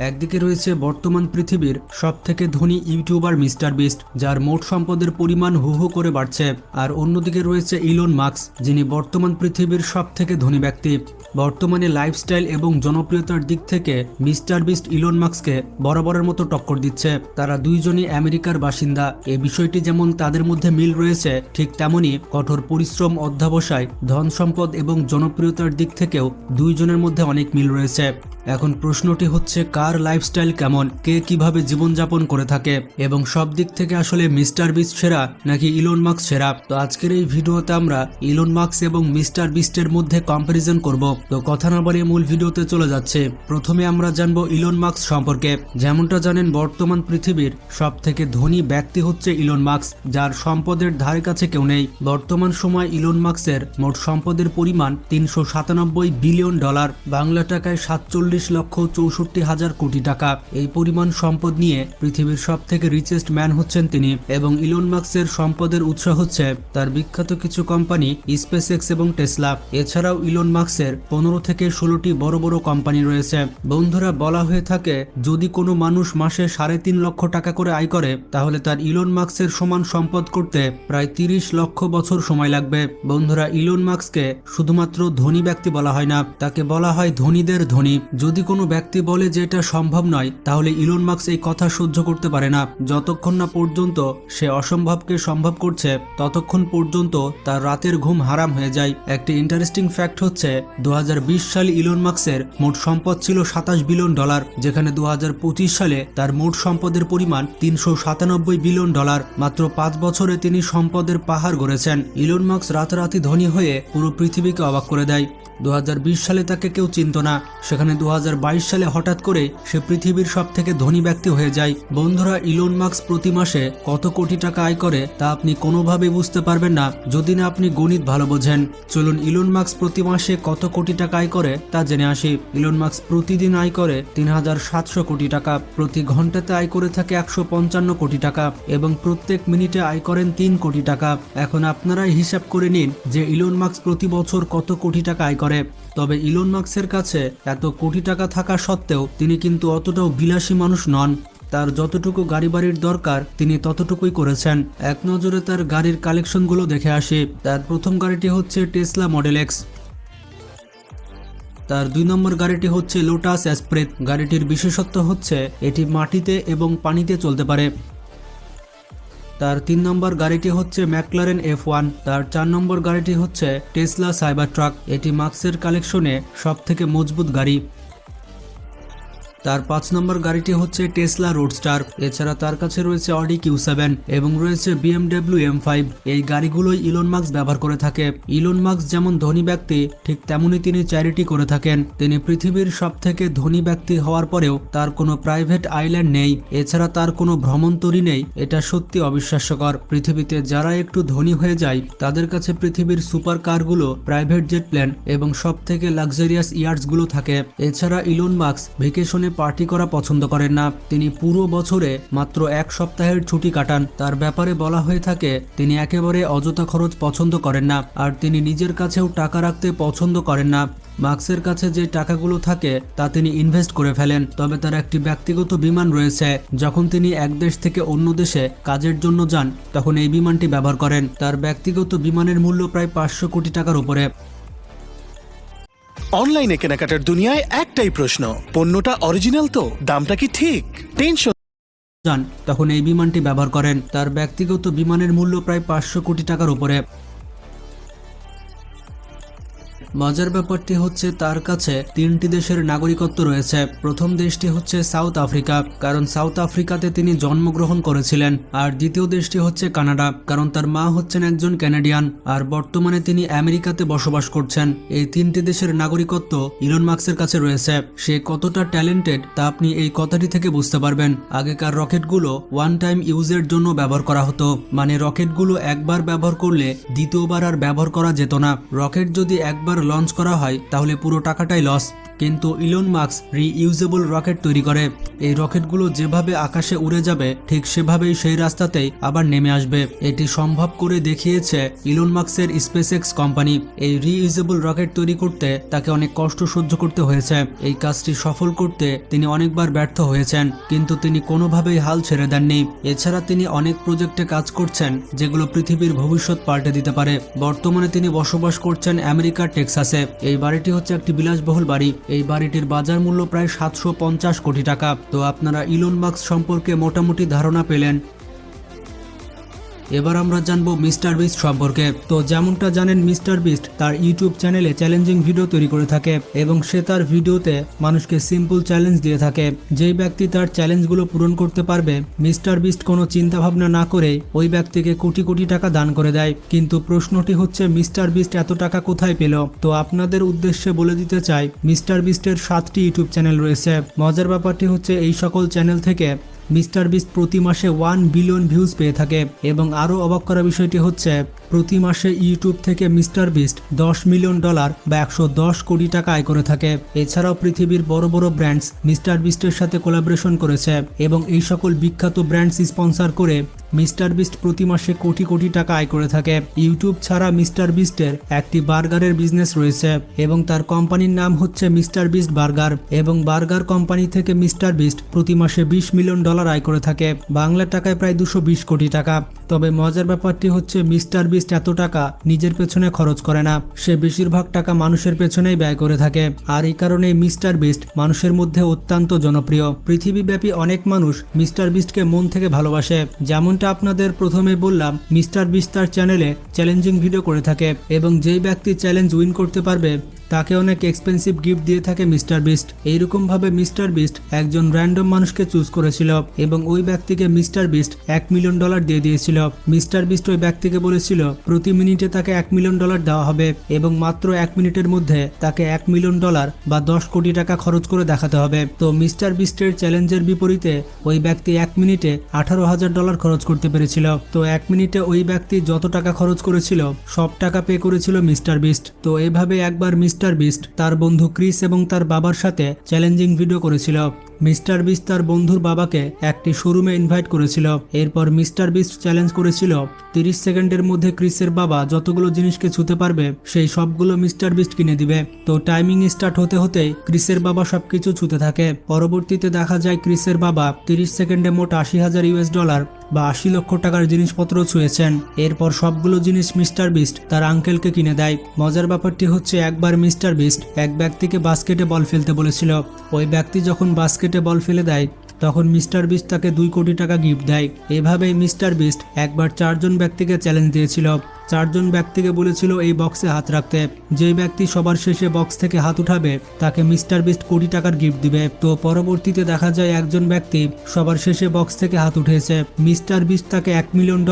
একদিকে রয়েছে বর্তমান পৃথিবীর সবথেকে ধনী ইউটিউবার মিস্টার বিস্ট, যার মোট সম্পদের পরিমাণ হু হু করে বাড়ছে। আর অন্যদিকে রয়েছে ইলন মাস্ক, যিনি বর্তমান পৃথিবীর সবথেকে ধনী ব্যক্তি। বর্তমানে লাইফস্টাইল এবং জনপ্রিয়তার দিক থেকে মিস্টার বিস্ট ইলন মাস্ককে বরাবরের মতো টক্কর দিচ্ছে। তারা দুইজনই আমেরিকার বাসিন্দা। এই বিষয়টি যেমন তাদের মধ্যে মিল রয়েছে, ঠিক তেমনি কঠোর পরিশ্রম, অধ্যবসায়, ধন সম্পদ এবং জনপ্রিয়তার দিক থেকেও দুইজনের মধ্যে অনেক মিল রয়েছে। এখন প্রশ্নটি হচ্ছে, কার লাইফস্টাইল কেমন, কে কিভাবে জীবনযাপন করে থাকে এবং সব দিক থেকে আসলে মিস্টার বিস্ট সেরা নাকি ইলন মাস্ক সেরা? তো আজকের এই ভিডিওতে আমরা ইলন মাস্ক এবং মিস্টার বিস্টের মধ্যে কম্পারিজন করব। তো কথা না বাড়িয়ে মূল ভিডিওতে চলে যাচ্ছে। প্রথমে আমরা জানবো ইলন মাস্ক সম্পর্কে। যেমনটা জানেন, বর্তমান পৃথিবীর সব থেকে ধনী ব্যক্তি হচ্ছে ইলন মাস্ক, যার সম্পদের ধারে কাছে কেউ নেই। বর্তমান সময় ইলন মাস্কের মোট সম্পদের পরিমাণ $397 বিলিয়ন, বাংলা টাকায় 47,64,000 কোটি টাকা। এই পরিমাণ সম্পদ নিয়ে পৃথিবীর সব থেকে রিচেস্ট ম্যান হচ্ছেন তিনি। এবং ইলন মাস্কের সম্পদের উৎস হচ্ছে তার বিখ্যাত কিছু কোম্পানি স্পেসএক্স এবং টেসলা। এছাড়াও ইলন মাস্কের 15 থেকে 16টি বড় বড় কোম্পানি রয়েছে। বন্ধুরা, বলা হয়ে থাকে যদি কোনো মানুষ মাসে 3.5 লক্ষ টাকা করে আয় করে, তাহলে তার ইলন মাস্কের সমান সম্পদ করতে প্রায় 30 লক্ষ বছর সময় লাগবে। বন্ধুরা, ইলন মাস্ককে শুধুমাত্র ধনী ব্যক্তি বলা হয় না, তাকে বলা হয় ধনীদের ধনী। যদি কোনো ব্যক্তি বলে যে এটা সম্ভব নয়, তাহলে ইলন মাস্ক এই কথা সহ্য করতে পারে না। যতক্ষণ না পর্যন্ত সে অসম্ভবকে সম্ভব করছে, ততক্ষণ পর্যন্ত তার রাতের ঘুম হারাম হয়ে যায়। একটি ইন্টারেস্টিং ফ্যাক্ট হচ্ছে 2020 সালে ইলন মাস্কের মোট সম্পদ ছিল $27 বিলিয়ন, যেখানে 2025 সালে তার মোট সম্পদের পরিমাণ $397 বিলিয়ন। মাত্র 5 বছরে তিনি সম্পদের পাহাড় গড়েছেন। ইলন মাস্ক রাতারাতি ধনী হয়ে পুরো পৃথিবীকে অবাক করে দেয়। 2020 সালে তাকে কেউ চিনত না, সেখানে 2022 সালে হঠাৎ করে সে পৃথিবীর সব থেকে ধনী ব্যক্তি হয়ে যায়। বন্ধুরা, ইলন মাস্ক প্রতি মাসে কত কোটি টাকা আয় করে তা আপনি কোনোভাবেই বুঝতে পারবেন না যদি না আপনি গণিত ভালো বোঝেন। চলুন ইলন মাস্ক প্রতি মাসে কত কোটি টাকা আয় করে তা জেনে আসি। ইলন মাস্ক প্রতিদিন আয় করে 3,700 কোটি টাকা, প্রতি ঘন্টাতে আয় করে থাকে 155 কোটি টাকা এবং প্রত্যেক মিনিটে আয় করেন 3 কোটি টাকা। এখন আপনারাই হিসাব করে নিন যে ইলন মাস্ক প্রতি বছর কত কোটি টাকা আয় করে। তবে ইলন মাস্কের কাছে এত কোটি টাকা থাকা সত্ত্বেও তিনি কিন্তু অতটাও বিলাসী মানুষ নন। তার যতটুকু গাড়ি বাড়ির দরকার তিনি ততটুকুই করেছেন। এক নজরে তার গাড়ির কালেকশনগুলো দেখে আসি। তার প্রথম গাড়িটি হচ্ছে টেসলা মডেল এক্স। তার 2 নম্বর গাড়িটি হচ্ছে লোটাস এসপ্রেস। গাড়িটির বিশেষত্ব হচ্ছে এটি মাটিতে এবং পানিতে চলতে পারে। তার 3 নম্বর গাড়িটি হচ্ছে ম্যাকলারেন F1। তার 4 নম্বর গাড়িটি হচ্ছে টেসলা সাইবার ট্রাক। এটি মাস্কের কালেকশনে সব থেকে মজবুত গাড়ি। তার 5 নম্বর গাড়িটি হচ্ছে টেসলা রোডস্টার। এছাড়া তার কাছে রয়েছে অডি Q7 এবং রয়েছে BMW M5। এই গাড়িগুলোই ইলন মাস্ক ব্যবহার করে থাকে। ইলন মাস্ক যেমন ধনী ব্যক্তি, ঠিক তেমনি তিনি চ্যারিটি করে থাকেন। তিনি পৃথিবীর সব থেকে ধনী ব্যক্তি হওয়ার পরেও তার কোনো প্রাইভেট আইল্যান্ড নেই, এছাড়া তার কোনো ভ্রমণতরী নেই। এটা সত্যি অবিশ্বাস্যকর। পৃথিবীতে যারা একটু ধনী হয়ে যায় তাদের কাছে পৃথিবীর সুপার কারগুলো, প্রাইভেট জেট প্লেন এবং সব থেকে লাক্সারিয়াস ইয়ার্টসগুলো থাকে। এছাড়া ইলন মাস্ক ভেকেশনে পার্টি করা পছন্দ করেন না। তিনি পুরো বছরে মাত্র 1 সপ্তাহের ছুটি কাটান। তার ব্যাপারে বলা হয়ে থাকে তিনি একেবারে অযথা খরচ পছন্দ করেন না, আর তিনি নিজের কাছেও টাকা রাখতে পছন্দ করেন না। মাস্কের কাছে যে টাকাগুলো থাকে তা তিনি ইনভেস্ট করে ফেলেন। তবে তার একটি ব্যক্তিগত বিমান রয়েছে। যখন তিনি এক দেশ থেকে অন্য দেশে কাজের জন্য যান, তখন এই বিমানটি ব্যবহার করেন। তার ব্যক্তিগত বিমানের মূল্য প্রায় 500 কোটি টাকার উপরে। অনলাইনে কেনাকাটার দুনিয়ায় একটাই প্রশ্ন, পণ্যটা অরিজিনাল তো? দামটা কি ঠিক? টেনশন যান, তখন এই বিমানটি ব্যবহার করেন। তার ব্যক্তিগত বিমানের মূল্য প্রায় 500 কোটি টাকার উপরে। মজার ব্যাপারটি হচ্ছে তার কাছে 3টি দেশের নাগরিকত্ব রয়েছে। প্রথম দেশটি হচ্ছে সাউথ আফ্রিকা, কারণ সাউথ আফ্রিকাতে তিনি জন্মগ্রহণ করেছিলেন। আর দ্বিতীয় দেশটি হচ্ছে কানাডা, কারণ তার মা হচ্ছেন একজন কানাডিয়ান আর বর্তমানে তিনি আমেরিকাতে বসবাস করছেন। এই 3টি দেশের নাগরিকত্ব ইলন মাস্কের কাছে রয়েছে। সে কতটা ট্যালেন্টেড তা আপনি এই কথাটি থেকে বুঝতে পারবেন। আগেকার রকেটগুলো ওয়ান টাইম ইউজের জন্য ব্যবহার করা হতো, মানে রকেটগুলো একবার ব্যবহার করলে দ্বিতীয়বার আর ব্যবহার করা যেত না। রকেট যদি একবার আর লঞ্চ করা হয় তাহলে পুরো টাকাটাই লস। কিন্তু ইলন মাস্ক রিইউজেবল রকেট তৈরি করে। এই রকেটগুলো যেভাবে আকাশে উড়ে যাবে ঠিক সেভাবেই সেই রাস্তাতেই আবার নেমে আসবে। এটি সম্ভব করে দেখিয়েছে ইলন মাস্কের স্পেসএক্স কোম্পানি। এই রিইউজেবল রকেট তৈরি করতে তাকে অনেক কষ্ট সহ্য করতে হয়েছে। এই কাজটি সফল করতে তিনি অনেকবার ব্যর্থ হয়েছেন, কিন্তু তিনি কোনোভাবেই হাল ছেড়ে দেননি। এছাড়া তিনি অনেক প্রজেক্টে কাজ করছেন যেগুলো পৃথিবীর ভবিষ্যৎ পাল্টে দিতে পারে। বর্তমানে তিনি বসবাস করছেন আমেরিকার টেক্সাসে। এই বাড়িটি হচ্ছে একটি বিলাসবহুল বাড়ি। এই বাড়িটির বাজার মূল্য প্রায় 750 কোটি টাকা। তো আপনারা ইলন মাস্ক সম্পর্কে মোটামুটি ধারণা পেলেন। এবার আমরা জানবো মিস্টার বিস্ট সম্পর্কে। তো যেমনটা জানেন, মিস্টার বিস্ট তার ইউটিউব চ্যানেলে চ্যালেঞ্জিং ভিডিও তৈরি করে থাকে এবং সে তার ভিডিওতে মানুষকে সিম্পল চ্যালেঞ্জ দিয়ে থাকে। যেই ব্যক্তি তার চ্যালেঞ্জগুলো পূরণ করতে পারবে, মিস্টার বিস্ট কোনো চিন্তা ভাবনা না করে ওই ব্যক্তিকে কোটি কোটি টাকা দান করে দেয়। কিন্তু প্রশ্নটি হচ্ছে, মিস্টার বিস্ট এত টাকা কোথায় পেল? তো আপনাদের উদ্দেশ্যে বলে দিতে চাই, মিস্টার বিস্টের 7টি ইউটিউব চ্যানেল রয়েছে। মজার ব্যাপারটি হচ্ছে, এই সকল চ্যানেল থেকে মিস্টার বিস্ট প্রতি মাসে 1 বিলিয়ন ভিউজ পেয়ে থাকে। এবং আরও অবাক করা বিষয়টি হচ্ছে, প্রতি মাসে ইউটিউব থেকে মিস্টার বিস্ট $10 মিলিয়ন বা 110 কোটি টাকা আয় করে থাকে। এছাড়াও পৃথিবীর বড় বড় ব্র্যান্ডস মিস্টার বিস্টের সাথে কোলাবোরেশন করেছে এবং এই সকল বিখ্যাত ব্র্যান্ডস স্পন্সর করে মিস্টার বিস্ট প্রতি মাসে কোটি কোটি টাকা আয় করে থাকে। ইউটিউব ছাড়া মিস্টার বিস্টের একটি বার্গারের বিজনেস রয়েছে এবং তার কোম্পানির নাম হচ্ছে মিস্টার বিস্ট বার্গার। এবং বার্গার কোম্পানি থেকে মিস্টার বিস্ট প্রতি মাসে $20 মিলিয়ন আয় করে থাকে, বাংলা টাকায় প্রায় 220 কোটি টাকা। তবে মজার ব্যাপারটি হচ্ছে, মিস্টার বিস্ট এত টাকা নিজের পেছনে খরচ করে না, সে বেশিরভাগ টাকা মানুষের পেছনেই ব্যয় করে থাকে। আর এই কারণেই মিস্টার বিস্ট মানুষের মধ্যে অত্যন্ত জনপ্রিয়। পৃথিবীব্যাপী অনেক মানুষ মিস্টার বিস্টকে মন থেকে ভালোবাসে। যেমনটা আপনাদের প্রথমে বললাম, মিস্টার বিস্ট তার চ্যানেলে চ্যালেঞ্জিং ভিডিও করে থাকে এবং যেই ব্যক্তি চ্যালেঞ্জ উইন করতে পারবে তাকে অনেক এক্সপেন্সিভ গিফট দিয়ে থাকে মিস্টার বিস্ট। এইরকম ভাবে মিস্টার বিস্ট একজন র্যান্ডম মানুষকে চুজ করেছিল এবং ওই ব্যক্তিকে মিস্টার বিস্ট $1 মিলিয়ন দিয়ে দিয়েছিল। মিস্টার বিস্ট ওই ব্যক্তিকে বলেছিল প্রতি মিনিটে তাকে $1 মিলিয়ন দেওয়া হবে এবং মাত্র 1 মিনিটের মধ্যে তাকে $1 মিলিয়ন বা 10 কোটি টাকা খরচ করে দেখাতে হবে। তো মিস্টার বিস্টের চ্যালেঞ্জের বিপরীতে ওই ব্যক্তি 1 মিনিটে $18,000 খরচ করতে পেরেছিল। তো 1 মিনিটে ওই ব্যক্তি যত টাকা খরচ করেছিল সব টাকা পে করেছিল মিস্টার বিস্ট। তো এভাবে একবার মিস্টার বিস্ট তার বন্ধু ক্রিস এবং তার বাবার সাথে চ্যালেঞ্জিং ভিডিও করেছিল। মিস্টার বিস্ট তার বন্ধুর বাবাকে একটি শোরুমে ইনভাইট করেছিল। এরপর মিস্টার বিস্ট চ্যালেঞ্জ করেছিল 30 সেকেন্ডের মধ্যে ক্রিসের বাবা যতগুলো জিনিসকে ছুঁতে পারবে সেই সবগুলো মিস্টার বিস্ট কিনে দিবে। তো টাইমিং স্টার্ট হতে হতেই ক্রিসের বাবা সবকিছু ছুঁতে থাকে। পরবর্তীতে দেখা যায় ক্রিসের বাবা 30 সেকেন্ডে মোট $80,000 বা 80 লক্ষ টাকার জিনিসপত্র ছুঁয়েছেন। এরপর সবগুলো জিনিস মিস্টার বিস্ট তার আঙ্কেলকে কিনে দেয়। মজার ব্যাপারটি হচ্ছে, একবার মিস্টার বিস্ট এক ব্যক্তিকে বাস্কেটে বল ফেলতে বলেছিল। ওই ব্যক্তি যখন বাস্কেটে বল ফেলে দেয় তখন মিস্টার বিস্ট তাকে 2 কোটি টাকা গিফট দেয়। এভাবেই মিস্টার বিস্ট একবার 4 জন ব্যক্তিকে চ্যালেঞ্জ দিয়েছিল। 4 জন ব্যক্তিকে বলেছিল এই বক্সে হাত রাখতে। যে ব্যক্তি সবার শেষে বক্স থেকে হাত উঠাবে তাকে মিস্টার বিস্ট কোটি টাকার গিফট দিবে। তো পরবর্তীতে দেখা যায় একজন ব্যক্তি সবার শেষে বক্স থেকে হাত উঠেছে। মিস্টার বিস্ট তাকে $1 মিলিয়ন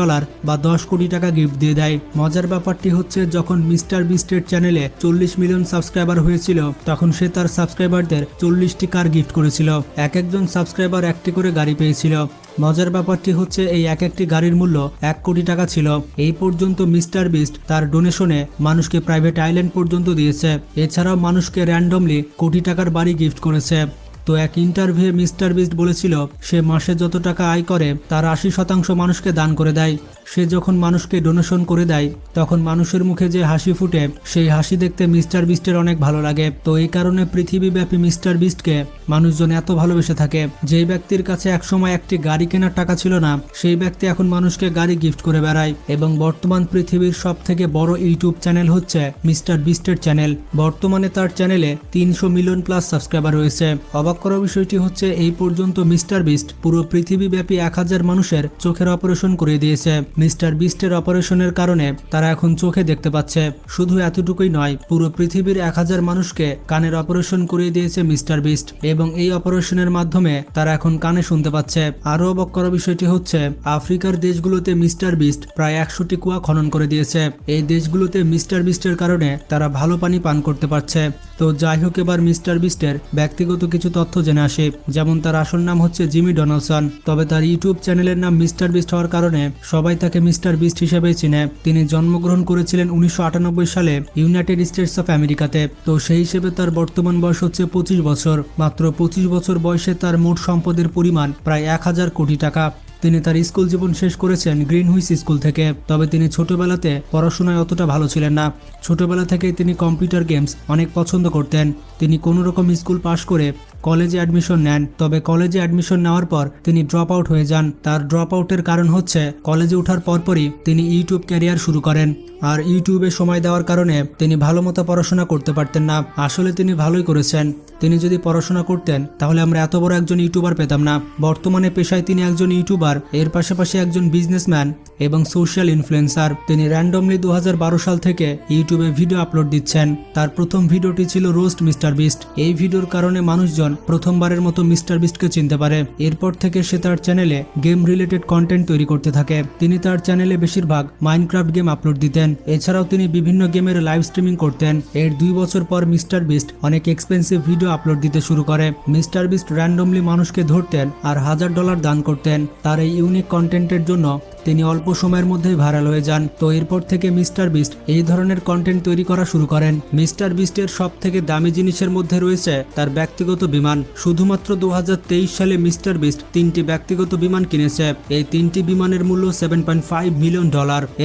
বা 10 কোটি টাকা গিফট দিয়ে দেয়। মজার ব্যাপারটি হচ্ছে, যখন মিস্টার বিস্টের চ্যানেলে 40 মিলিয়ন সাবস্ক্রাইবার হয়েছিল তখন সে তার সাবস্ক্রাইবারদের 40টি কার গিফট করেছিল। একজন সাবস্ক্রাইবার একটি করে গাড়ি পেয়েছিল। মজার ব্যাপারটি হচ্ছে, এই এক একটি গাড়ির মূল্য 1 কোটি টাকা ছিল। এই পর্যন্ত মিস্টার বিস্ট তার ডোনেশনে মানুষকে প্রাইভেট আইল্যান্ড পর্যন্ত দিয়েছে। এছাড়াও মানুষকে র্যান্ডমলি কোটি টাকার বাড়ি গিফট করেছে। তো এক ইন্টারভিউয়ে মিস্টার বিস্ট বলেছিল সে মাসে যত টাকা আয় করে তার 80% মানুষকে দান করে দেয়। সে যখন মানুষকে ডোনেশন করে দেয় তখন মানুষের মুখে যে হাসি ফুটে সেই হাসি দেখতে মিস্টার বিস্টের অনেক ভালো লাগে। তো এই কারণে পৃথিবীব্যাপী মিস্টার বিস্টকে মানুষজন এত ভালোবেসে থাকে। যেই ব্যক্তির কাছে একসময় একটি গাড়ি কেনার টাকা ছিল না সেই ব্যক্তি এখন মানুষকে গাড়ি গিফট করে বেড়ায়। এবং বর্তমান পৃথিবীর সব থেকে বড় ইউটিউব চ্যানেল হচ্ছে মিস্টার বিস্টের চ্যানেল। বর্তমানে তার চ্যানেলে 300 মিলিয়ন প্লাস সাবস্ক্রাইবার রয়েছে। অবাক করার বিষয়টি হচ্ছে, এই পর্যন্ত মিস্টার বিস্ট পুরো পৃথিবীব্যাপী 1000 মানুষের চোখের অপারেশন করে দিয়েছে। মিস্টার বিস্টের অপারেশনের কারণে তারা এখন চোখে দেখতে পাচ্ছে। শুধু এতটুকুই নয়, পুরো পৃথিবীর 1000 মানুষকে কানের অপারেশন করিয়ে দিয়েছে মিস্টার বিস্ট এবং এই অপারেশনের মাধ্যমে তারা এখন কানে শুনতে পাচ্ছে। আরও অবাক করার বিষয়টি হচ্ছে, আফ্রিকার দেশগুলোতে মিস্টার বিস্ট প্রায় 100টি কুয়া খনন করে দিয়েছে। এই দেশগুলোতে মিস্টার বিস্টের কারণে তারা ভালো পানি পান করতে পারছে। তো যাই হোক, এবার মিস্টার বিস্টের ব্যক্তিগত কিছু তথ্য তথ্য জেনে আসি। যেমন তার আসল নাম হচ্ছে জিমি ডোনালসন, তবে তার ইউটিউব চ্যানেলের নাম মিস্টার বিস্ট হওয়ার কারণে সবাই তাকে মিস্টার বিস্ট হিসেবে চিনে। তিনি জন্মগ্রহণ করেছিলেন 1998 সালে ইউনাইটেড স্টেটস অফ আমেরিকাতে। তো সেই হিসেবে তার বর্তমান বয়স হচ্ছে 25 বছর। মাত্র 25 বছর বয়সে তার মোট সম্পদের পরিমাণ প্রায় 1000 কোটি টাকা। তিনি তার স্কুল জীবন শেষ করেছেন গ্রিনহুইচ স্কুল থেকে। তবে তিনি ছোটবেলাতে পড়াশোনায় অতটা ভালো ছিলেন না। ছোটবেলা থেকেই তিনি কম্পিউটার গেমস অনেক পছন্দ করতেন। তিনি কোনো রকম স্কুল পাশ করে কলেজে অ্যাডমিশন নেন। তবে কলেজে অ্যাডমিশন নেওয়ার পর তিনি ড্রপ আউট হয়ে যান। তার ড্রপ আউটের কারণ হচ্ছে কলেজে ওঠার পরপরই তিনি ইউটিউব ক্যারিয়ার শুরু করেন। আর ইউটিউবে সময় দেওয়ার কারণে তিনি ভালো মতো পড়াশোনা করতে পারতেন না। আসলে তিনি ভালোই করেছেন। তিনি যদি পড়াশোনা করতেন তাহলে আমরা এত বড় একজন ইউটিউবার পেতাম না। বর্তমানে পেশায় তিনি একজন ইউটিউবার, এর পাশাপাশি একজন বিজনেসম্যান এবং সোশ্যাল ইনফ্লুয়েন্সার। তিনি র্যান্ডমলি 2012 সাল থেকে ইউটিউবে ভিডিও আপলোড দিচ্ছেন। তার প্রথম ভিডিওটি ছিল রোস্ট মিস্টার বিস্ট। এই ভিডিওর কারণে মানুষজন প্রথমবারের মতো মিস্টার বিস্টকে চিনতে পারে। এরপর থেকে সে তার চ্যানেলে গেম রিলেটেড কন্টেন্ট তৈরি করতে থাকে। তিনি তার চ্যানেলে বেশিরভাগ মাইনক্রাফট গেম আপলোড দিতেন। এছাড়াও তিনি বিভিন্ন গেমের লাইভ স্ট্রিমিং করতেন। এর 2 বছর পর মিস্টার বিস্ট অনেক এক্সপেন্সিভ ভিডিও আপলোড দিতে শুরু করে। মিস্টার বিস্ট র্যান্ডমলি মানুষকে ধরতেন আর $1000 দান করতেন। তার এই ইউনিক কন্টেন্টের জন্য তিনি অল্প সময়ের মধ্যেই ভাইরাল হয়ে যান। তো এরপর থেকে মিস্টার বিস্ট এই ধরনের কন্টেন্ট তৈরি করা শুরু করেন। মিস্টার বিস্টের সব থেকে দামি জিনিসের মধ্যে রয়েছে তার ব্যক্তিগত বিমান। শুধুমাত্র 2023 সালে মিস্টার বিস্ট 3টি ব্যক্তিগত বিমান কিনেছে। এই 3টি বিমানের মূল্য $7.5 মিলিয়ন।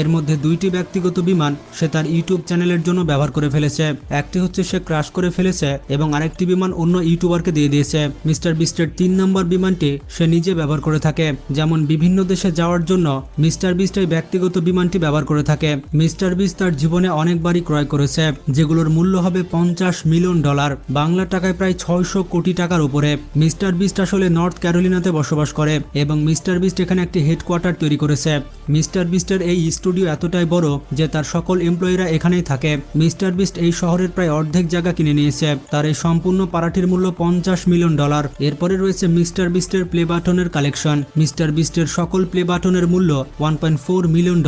এর মধ্যে 2টি ব্যক্তিগত বিমান সে তার ইউটিউব চ্যানেলের জন্য ব্যবহার করে ফেলেছে। একটি হচ্ছে সে ক্র্যাশ করে ফেলেছে এবং আরেকটি বিমান অন্য ইউটিউবারকে দিয়ে দিয়েছে। মিস্টার বিস্টের 3 নম্বর বিমানটি সে নিজে ব্যবহার করে থাকে। যেমন বিভিন্ন দেশে যাওয়ার জন্য মিস্টার বিস্ট এই ব্যক্তিগত বিমানটি ব্যবহার করে থাকে। মিস্টার বিস্ট তার জীবনে অনেকবারই ক্রয় করেছে, যেগুলোর মূল্য হবে $50 মিলিয়ন, বাংলা টাকায় প্রায় 600 কোটি টাকার উপরে। মিস্টার বিস্ট আসলে নর্থ ক্যারোলিনাতে বসবাস করে এবং মিস্টার বিস্ট এখানে একটি হেডকোয়ার্টার তৈরি করেছে। মিস্টার বিস্টের এই স্টুডিও এতটাই বড় যে তার সকল এমপ্লয়িরা এখানেই থাকে। মিস্টার বিস্ট এই শহরের প্রায় অর্ধেক জায়গা কিনে নিয়েছে। তার এই সম্পূর্ণ পাড়াটির মূল্য $50 মিলিয়ন। এরপরে রয়েছে মিস্টার বিস্টের প্লে বাটনের কালেকশন। মিস্টার বিস্টের সকল প্লে বাটনের মূল্য $1.4 মিলিয়ন।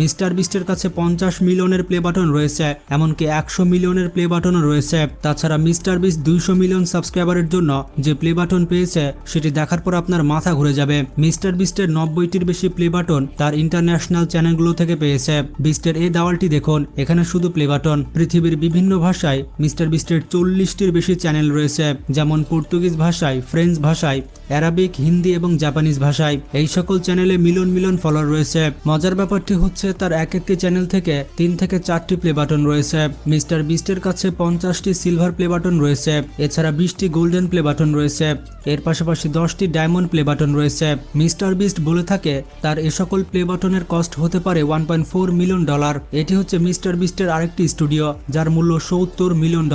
মিস্টার বিস্টের কাছে 50 মিলিয়নের প্লে বাটন রয়েছে, এমনকি 100 মিলিয়নের প্লে বাটনও রয়েছে। তাছাড়া মিস্টার বিস্ট 200 মিলিয়ন সাবস্ক্রাইবারের জন্য যে প্লে বাটন পেয়েছে সেটি দেখার পর আপনার মাথা ঘুরে যাবে। মিস্টার বিস্টের 90টির বেশি প্লে বাটন তার ইন্টারন্যাশনাল চ্যানেলগুলো থেকে পেয়েছে। বিস্টের এই দাওয়ালটি দেখুন, এখানে শুধু প্লে বাটন। পৃথিবীর বিভিন্ন ভাষায় মিস্টার বিস্টের 40টির বেশি চ্যানেল রয়েছে, যেমন পর্তুগিজ ভাষায়, ফ্রেঞ্চ ভাষায়, অ্যারাবিক, হিন্দি এবং জাপানিজ ভাষায়। এই সকল চ্যানেলে মিলিয়ন মিলিয়ন ফলোয়ার রয়েছে। মজার ব্যাপারটি হচ্ছে তার এক একটি চ্যানেল থেকে 3 থেকে 4টি প্লে বাটন রয়েছে। মিস্টার বিস্টের কাছে 50টি সিলভার প্লে বাটন রয়েছে। এছাড়া 20টি গোল্ডেন প্লে বাটন রয়েছে। এর পাশাপাশি 10টি ডায়মন্ড প্লে বাটন রয়েছে। মিস্টার বিস্ট বলে থাকে তার এ সকল প্লে বাটনের কস্ট হতে পারে $1.4 মিলিয়ন। এটি হচ্ছে মিস্টার বিস্টের আরেকটি স্টুডিও যার মূল্য $70 মিলিয়ন।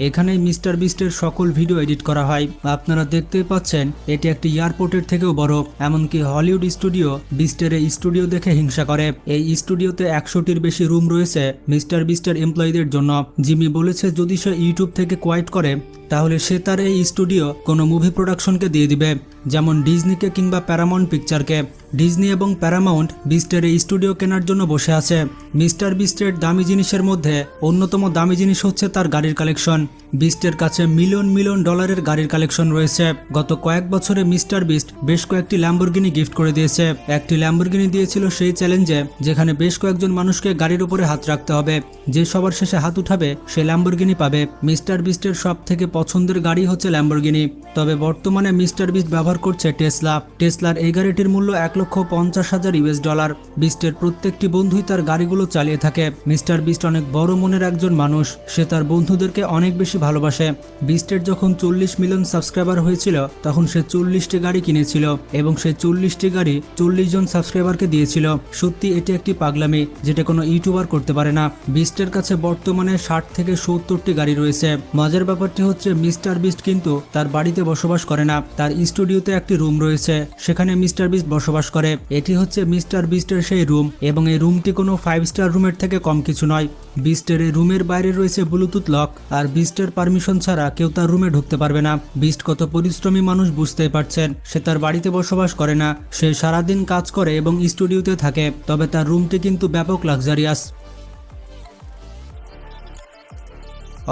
এখানেই মিস্টার বিস্টের সকল ভিডিও এডিট করা হয়। আপনারা দেখতেই পাচ্ছেন এটি একটি এয়ারপোর্টের থেকেও বড়। এমনকি হলিউড স্টুডিও বিস্টের এই স্টুডিও দেখে হিংসা করে। এই স্টুডিওতে 100টির বেশি রুম রয়েছে মিস্টার বিস্টের এমপ্লয়ীদের জন্য। জিমি বলেছে যদি সে ইউটিউব থেকে কোয়াইট করে তাহলে সে তার এই স্টুডিও কোনো মুভি প্রোডাকশনকে দিয়ে দিবে, যেমন ডিজনিকে কিংবা প্যারামাউন্ট পিকচারকে। ডিজনি এবং প্যারামাউন্ট বিস্টের এই স্টুডিও কেনার জন্য বসে আছে। মিস্টার বিস্টের দামি জিনিসের মধ্যে অন্যতম দামি জিনিস হচ্ছে তার গাড়ির কালেকশন। বিস্টের কাছে মিলিয়ন মিলিয়ন ডলারের গাড়ির কালেকশন রয়েছে। গত কয়েক বছরে মিস্টার বিস্ট বেশ কয়েকটি ল্যাম্বরগিনি গিফট করে দিয়েছে। একটি ল্যাম্বরগিনি দিয়েছিল সেই চ্যালেঞ্জে, যেখানে বেশ কয়েকজন মানুষকে গাড়ির উপরে হাত রাখতে হবে। যে সবার শেষে হাত উঠাবে সে ল্যাম্বরগিনি পাবে। মিস্টার বিস্টের সব থেকে পছন্দের গাড়ি হচ্ছে ল্যাম্বরগিনি। তবে বর্তমানে মিস্টার বিস্ট ব্যবহার করছে টেসলা। টেসলার এই গাড়িটির মূল্য $1,50,000। বিস্টের প্রত্যেকটি বন্ধুই তার গাড়িগুলো চালিয়ে থাকে। মিস্টার বিস্ট অনেক বড় মনের একজন মানুষ। সে তার বন্ধুদেরকে অনেক বেশি ভালোবাসে। বিস্টের যখন 40 মিলিয়ন সাবস্ক্রাইবার হয়েছিল তখন সে 40টি গাড়ি কিনেছিল এবং সে 40টি গাড়ি 40 জন সাবস্ক্রাইবারকে দিয়েছিল। সত্যি এটি একটি পাগলামি যেটা কোনো ইউটিউবার করতে পারে না। বিস্টের কাছে বর্তমানে 60 থেকে 70টি গাড়ি রয়েছে। মজার ব্যাপারটি হচ্ছে মিস্টার বিস্ট কিন্তু তার বাড়িতে বসবাস করে না। তার স্টুডিওতে একটি রুম রয়েছে, সেখানে মিস্টার বিস্ট বসবাস করে। এটি হচ্ছে মিস্টার বিস্টের সেই রুম এবং এই রুমটি কোনো 5 স্টার রুমের থেকে কম কিছু নয়। বিস্টের এই রুমের বাইরে রয়েছে ব্লুটুথ লক, আর বিস্টের পারমিশন ছাড়া কেউ তার রুমে ঢুকতে পারবে না। বিস্ট কত পরিশ্রমী মানুষ বুঝতেই পারছেন। সে তার বাড়িতে বসবাস করে না, সে সারাদিন কাজ করে এবং স্টুডিওতে থাকে। তবে তার রুমটি কিন্তু ব্যাপক লাক্সারিয়াস।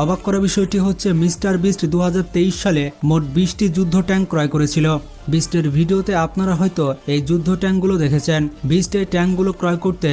অবাক করা বিষয়টি হচ্ছে মিস্টার বিস্ট 2023 সালে মোট 20টি যুদ্ধ ট্যাঙ্ক ক্রয় করেছিল। বিস্টের ভিডিওতে আপনারা হয়তো এই যুদ্ধ ট্যাঙ্কগুলো দেখেছেন। বিস্ট এই ট্যাঙ্কগুলো ক্রয় করতে